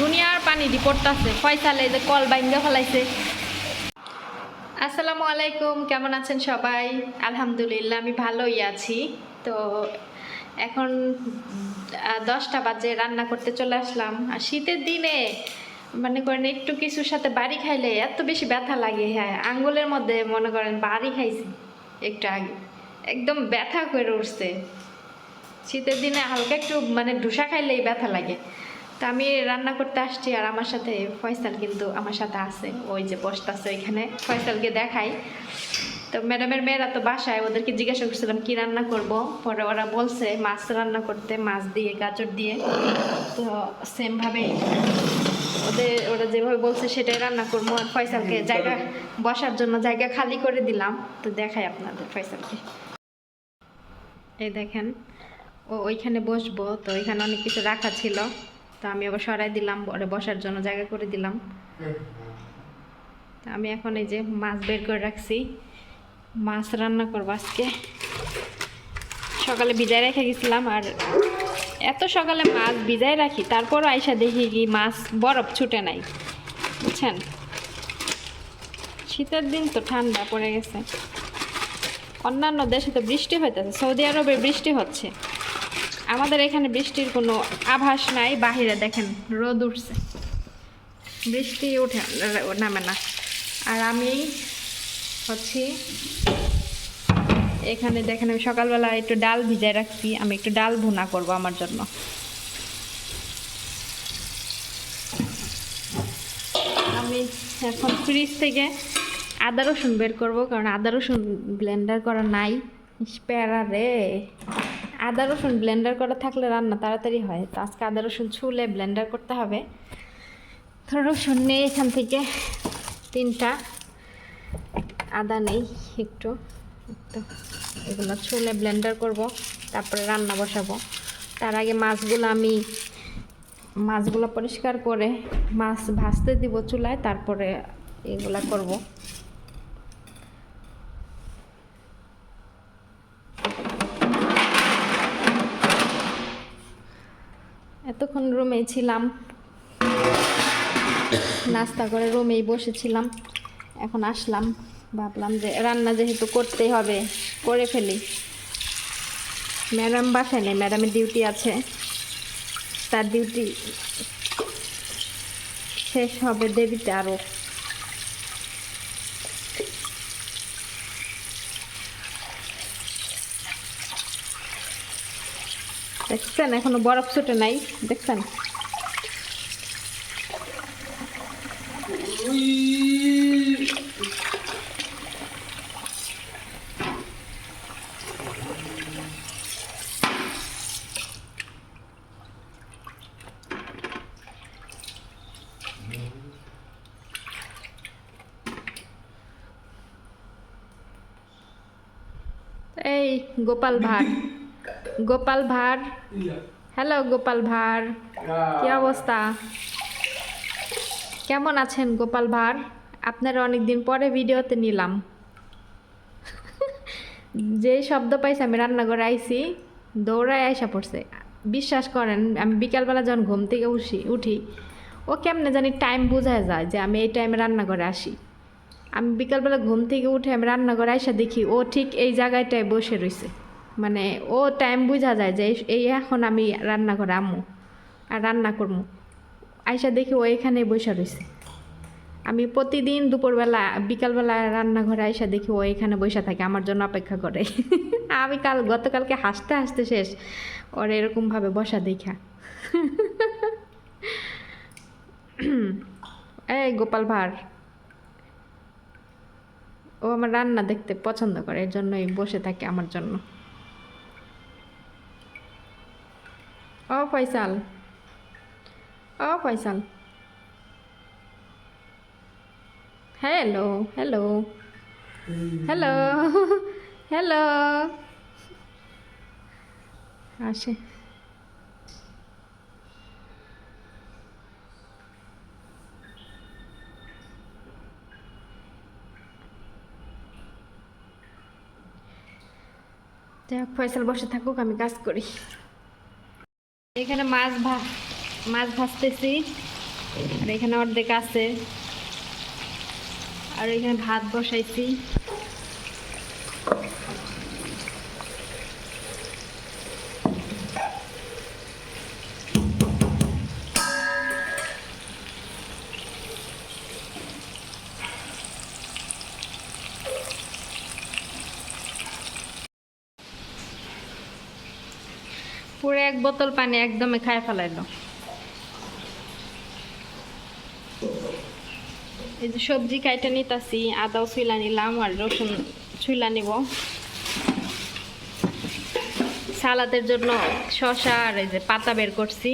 দুনিয়ার পানি দি পড়তাছে ফয়সালে যে কল বাইঙ্গা ফেলাইছে। আসসালামু আলাইকুম, কেমন আছেন সবাই? আলহামদুলিল্লাহ আমি ভালোই আছি। তো এখন 10টা বাজে, রান্না করতে চলে আসলাম। আর শীতের দিনে মনে করেন একটু কিছুর সাথে বাড়ি খাইলে এত বেশি ব্যথা লাগে। হ্যাঁ, আঙ্গুলের মধ্যে মনে করেন বাড়ি খাইছি একটু আগে, একদম ব্যথা করে উঠছে। শীতের দিনে হালকা একটু মানে ঢুসা খাইলেই ব্যথা লাগে। তো আমি রান্না করতে আসছি, আর আমার সাথে ফয়সাল কিন্তু আমার সাথে আছে, ওই যে বসতেছে ওইখানে। ফয়সালকে দেখাই। তো ম্যাডামের মেয়েরা তো বাসায়, ওদেরকে জিজ্ঞাসা করছিলাম কি রান্না করব। পরে ওরা বলছে মাছ রান্না করতে, মাছ দিয়ে গাজর দিয়ে। তো সেমভাবেই ওরা যেভাবে বলছে সেটাই রান্না করবো। আর ফয়সালকে জায়গা বসার জন্য জায়গা খালি করে দিলাম। তো দেখাই আপনাদের ফয়সালকে। এই দেখেন, ও ওইখানে বসবো। তো ওইখানে অনেক কিছু রাখা ছিল, তো আমি আবার সরাই দিলাম, ওরে বসার জন্য জায়গা করে দিলাম। আমি এখন এই যে মাছ বের করে রাখছি, মাছ রান্না করবো আজকে। সকালে ভিজায় রেখে গেছিলাম, আর এত সকালে মাছ ভিজায় রাখি, তারপরও আইসা দেখি কি মাছ বরফ ছুটে নাই, বুঝছেন। শীতের দিন তো ঠান্ডা পড়ে গেছে। অন্যান্য দেশে তো বৃষ্টি হইতেছে, সৌদি আরবে বৃষ্টি হচ্ছে, আমাদের এখানে বৃষ্টির কোনো আভাস নাই। বাহিরে দেখেন রোদ উঠছে, বৃষ্টি উঠে নামে না। আর আমি হচ্ছি এখানে দেখেন, আমি সকালবেলা একটু ডাল ভিজায় রাখছি। আমি একটু ডাল ভুনা করব আমার জন্য। আমি এখন ফ্রিজ থেকে আদা রসুন বের করব, কারণ আদা রসুন ব্লেন্ডার করা নাই। প্যারা রে, আদা রসুন ব্লেন্ডার করা থাকলে রান্না তাড়াতাড়ি হয়। তো আজকে আদা রসুন ছুলে ব্লেন্ডার করতে হবে। তো রসুন নেই এখান থেকে 3টা, আদা নেই একটু। তো এগুলো ছুলে ব্লেন্ডার করব, তারপরে রান্না বসাবো। তার আগে মাছগুলো পরিষ্কার করে মাছ ভাজতে দিব চুলায়, তারপরে এগুলা করব। এতক্ষণ রুমেই ছিলাম, নাস্তা করে রুমেই বসেছিলাম। এখন আসলাম, ভাবলাম যে রান্না যেহেতু করতেই হবে করে ফেলি। ম্যাডাম বাসায় নেই, ম্যাডামের ডিউটি আছে, তার ডিউটি শেষ হবে দেরিতে আরও। দেখছেন এখনো বরফ ছুটে নাই, দেখছেন। এই গোপাল ভাঁড়, গোপাল ভাঁড়, হ্যালো গোপাল ভাঁড়, কি অবস্থা? কেমন আছেন গোপাল ভাঁড়? আপনারা অনেকদিন পরে ভিডিওতে নিলাম। যে শব্দ পাইছি আমি রান্নাঘরে আইছি, দৌড়ায় আইসা পড়ছে। বিশ্বাস করেন, আমি বিকালবেলা যখন ঘুম থেকে উঠি, ও কেমনে জানি টাইম বোঝায় যায় যে আমি এই টাইমে রান্নাঘরে আসি। আমি বিকালবেলা ঘুম থেকে উঠে আমি রান্নাঘরে আইসা দেখি ও ঠিক এই জায়গাটায় বসে রয়েছে। মানে ও টাইম বোঝা যায় যে এই এখন আমি রান্নাঘরে আমু আর রান্না করবো। আইসা দেখি ও এখানেই বসে রয়েছে। আমি প্রতিদিন দুপুরবেলা বিকালবেলা রান্নাঘরে আইসা দেখি ও এখানে বসে থাকে, আমার জন্য অপেক্ষা করে। আমি গতকালকে হাসতে হাসতে শেষ, ওর এরকমভাবে বসা দেখা। এই গোপাল ভাঁড়, ও আমার রান্না দেখতে পছন্দ করে, এর জন্যই বসে থাকে আমার জন্য। ও ফয়সাল, ও Faisal, hello hello hello hello, আসে। যাই হোক, ফয়সাল বসে থাকুক, আমি কাজ করি। এখানে মাছ ভাজতেছি। আর এখানে অর্ধেক আছে, আর এখানে ভাত বসাইছি। পুরো 1 বোতল পানি একদমই খায় ফেলাইলো। এই যে সবজি কাইটা নিতেছি, আদাও ছুইলা নিলাম আর রসুন ছুইলা নিব। সালাদের জন্য শসা আর এই যে পাতা বের করছি,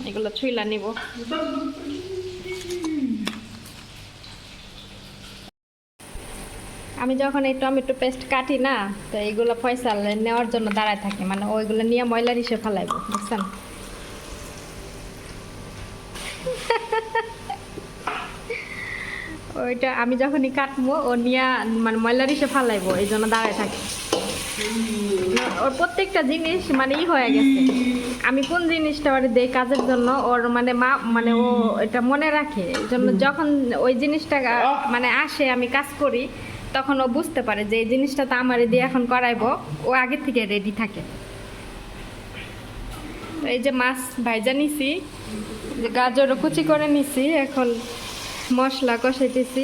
এগুলো ছুইলা নিব। আমি যখন এই টমেটো পেস্ট কাটি না, তো এইগুলো ফয়সাল নেওয়ার জন্য দাঁড়ায় থাকে, মানে ওইগুলো নিয়ে ময়লার হিসেবে ফেলাইব, বুঝছেন? ওইটা আমি যখনই কাটবো ও নিয়ে মানে ময়লার হিসেবে ফেলাইবো, এই জন্য দাঁড়ায় থাকে। ওর প্রত্যেকটা জিনিস মানে হয়ে গেছে, আমি কোন জিনিসটা ওর দেই কাজের জন্য, ওর মানে মা মানে ও এটা মনে রাখে। এই জন্য যখন ওই জিনিসটা মানে আসে, আমি কাজ করি, তখন ও বুঝতে পারে যে এই জিনিসটা তো আমারে দিয়ে এখন করাইবো, ও আগে থেকে রেডি থাকে। এই যে মাছ ভাইজা নিছি, যে গাজরও কুচি করে নিছি, এখন মশলা কষাইতেছি।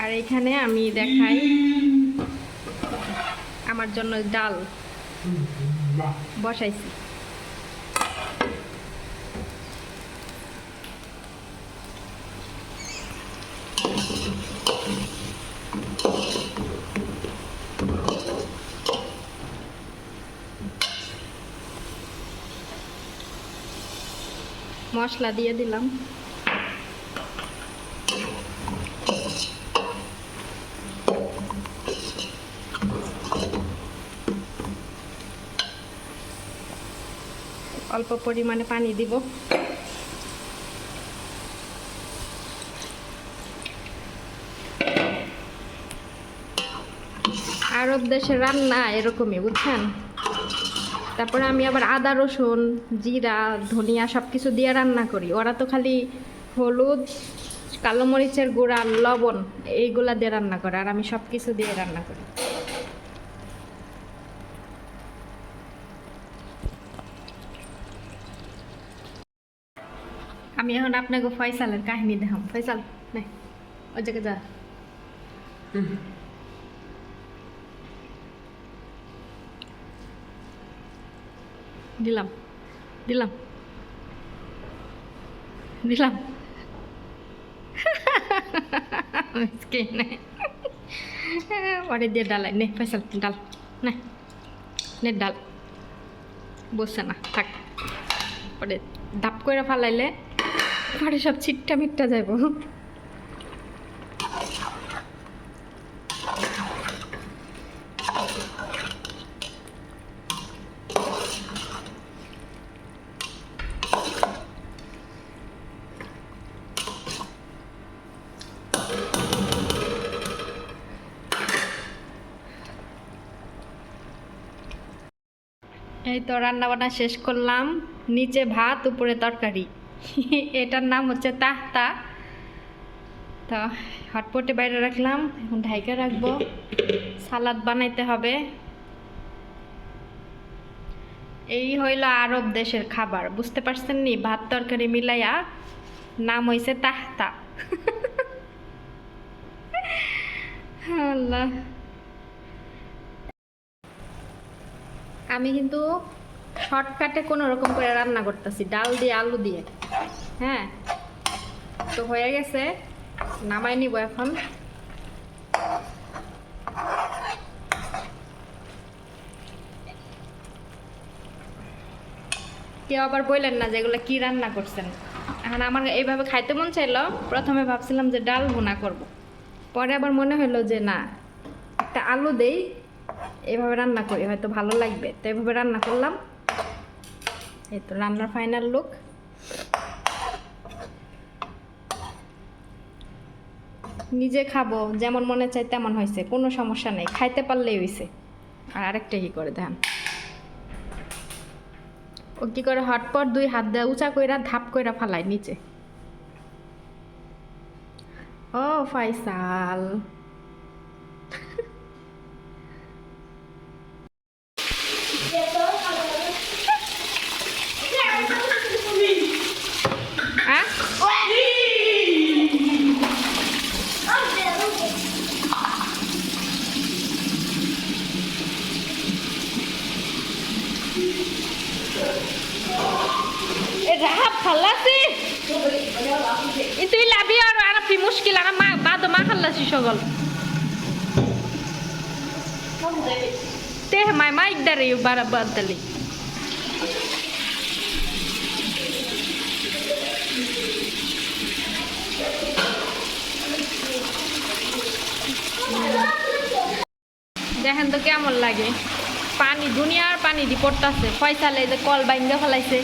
আর এখানে আমি দেখাই আমার জন্য ডাল বসাইছি। মশলা দিয়ে দিলাম। অল্প পরিমাণে পানি দিব। আরব দেশের রান্না এরকমই, বুঝছেন? তারপরে আমি আবার আদা রসুন জিরা ধনিয়া সব কিছু দিয়ে রান্না করি। ওরা তো খালি হলুদ, কালো মরিচের গুঁড়া, লবণ এইগুলা দিয়ে রান্না করে, আর আমি সব কিছু দিয়ে রান্না করি। আমি এখন আপনাকে ফয়সালের কাহিনী দেখাম। ফয়সাল নাই ওই জায়গায় যা। দিলাম দিলাম দিলাম ওরে দিয়ে ডালাই নে ফয়সাল, ডাল না নে, ডাল বসছে না, থাক। পরে ধাপ করে ফালাইলে পরে সব ছিটটা মিটটা যাইব। এই তো রান্না বান্না শেষ করলাম, নিচে ভাত উপরে তরকারি। এটার নাম হচ্ছে তাহতা। তো হটপটে বাইরে রাখলাম, এখন ঢাইকা রাখবো। সালাদ বানাইতে হবে। এই হইল আরব দেশের খাবার, বুঝতে পারছেন নি? ভাত তরকারি মিলাইয়া নাম হইছে তাহতা। আল্লাহ। আমি কিন্তু শর্টকাটে কোনো রকম করে রান্না করতেছি, ডাল দিয়ে আলু দিয়ে। হ্যাঁ, তো হয়ে গেছে, নামাই নিব এখন। কেউ আবার বললেন না যে এগুলো কি রান্না করছেন। এখন আমার এইভাবে খাইতে মন চাইলো, প্রথমে ভাবছিলাম যে ডাল ভুনা করব, পরে আবার মনে হলো যে না, একটা আলু দেই, এভাবে রান্না করি, হয়তো ভালো লাগবে, তো এভাবে রান্না করলাম। এই তো রান্নার ফাইনাল লুক। নিজে খাবো, যেমন মনে চাই তেমন হয়েছে, কোনো সমস্যা নেই, খাইতে পারলেই হয়েছে। আর আরেকটা কি করে দেখান। ও কি করে হটপট 2 হাত দিয়ে উঁচা কইরা ধাপ কইরা ফালায় নিচে। ও ফয়সাল, হ্যাঁ Rahab খাল্লাসি itu labi aro ana fi mushkil ana ma bado ma khallasi shogol te mai mai dare yu bara badali দেখেন তো কেমন লাগে, পানি দুনিয়ার পানি দি পড়তাছে। ফয়সাল এই যে কল বাইঙ্গা ফেলাইছে,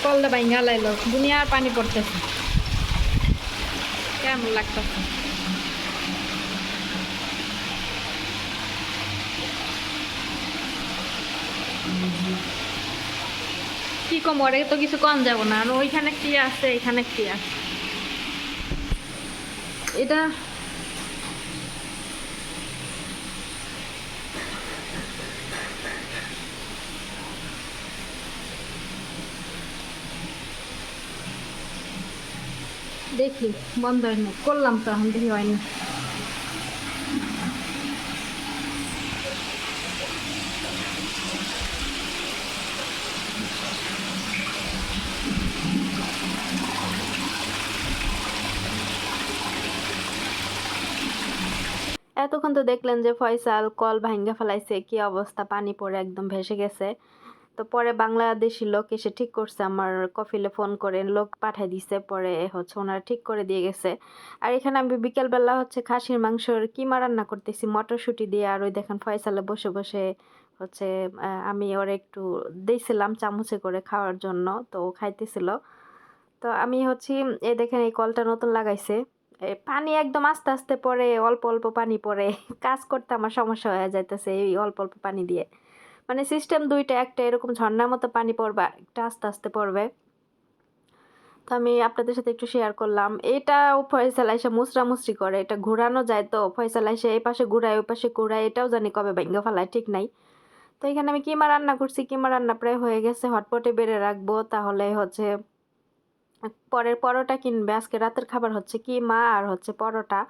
কলটা বাইঙ্গা লাইলো, দুনিয়ার পানি পড়তেছে, কেমন লাগতেছে। কি কম ওরে তো কিছু কম যাব না, আর ওইখানে কি আছে এখানে কি আছে এটা। দেখি বন্ধ হয় না, করলাম তো এখন দেখি হয় না। এতক্ষণ তো দেখলেন যে ফয়সাল কল ভাঙ্গা ফেলাইছে, কি অবস্থা, পানি পড়ে একদম ভেসে গেছে। তো পরে বাংলাদেশি লোক এসে ঠিক করছে, আমার কফিলে ফোন করে লোক পাঠিয়ে দিছে, পরে হচ্ছে ওনারা ঠিক করে দিয়ে গেছে। আর এখানে আমি বিকেলবেলা হচ্ছে খাসির মাংসর কিমা রান্না করতেছি মটরশুঁটি দিয়ে। আর ওই দেখেন ফয়সালে বসে বসে হচ্ছে আমি ওর একটু দিয়েছিলাম চামচে করে খাওয়ার জন্য, তো ও খাইতেছিল। তো আমি হচ্ছে এই দেখেন এই কলটা নতুন লাগাইছে, পানি একদম আস্তে আস্তে পড়ে, অল্প অল্প পানি পড়ে, কাজ করতে আমার সমস্যা হয়ে যাইতেছে এই অল্প অল্প পানি দিয়ে। মানে সিস্টেম দুইটা, একটা এরকম ঝর্ণার মতো পানি পড়বে, একটা আস্তে আস্তে পড়বে। তো আমি আপনাদের সাথে একটু শেয়ার করলাম। এটা ফয়সাল এসে মুসরা মুসরি করে, এটা ঘুরানো যায়, তো ফয়সাল এসে এই পাশে ঘুরায় ওই পাশে ঘুরায়, এটাও জানি কবে ভেঙে ফেলায় ঠিক নাই। তো এখানে আমি কিমা রান্না করছি, কিমা রান্না প্রায় হয়ে গেছে, হটপটে বেড়ে রাখবো, তাহলে হচ্ছে পরের পরোটা কিনবে। আজকে রাতের খাবার হচ্ছে কিমা আর হচ্ছে পরোটা।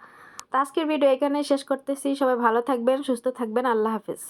তো আজকের ভিডিও এখানে শেষ করতেছি, সবাই ভালো থাকবেন, সুস্থ থাকবেন, আল্লাহ হাফেজ।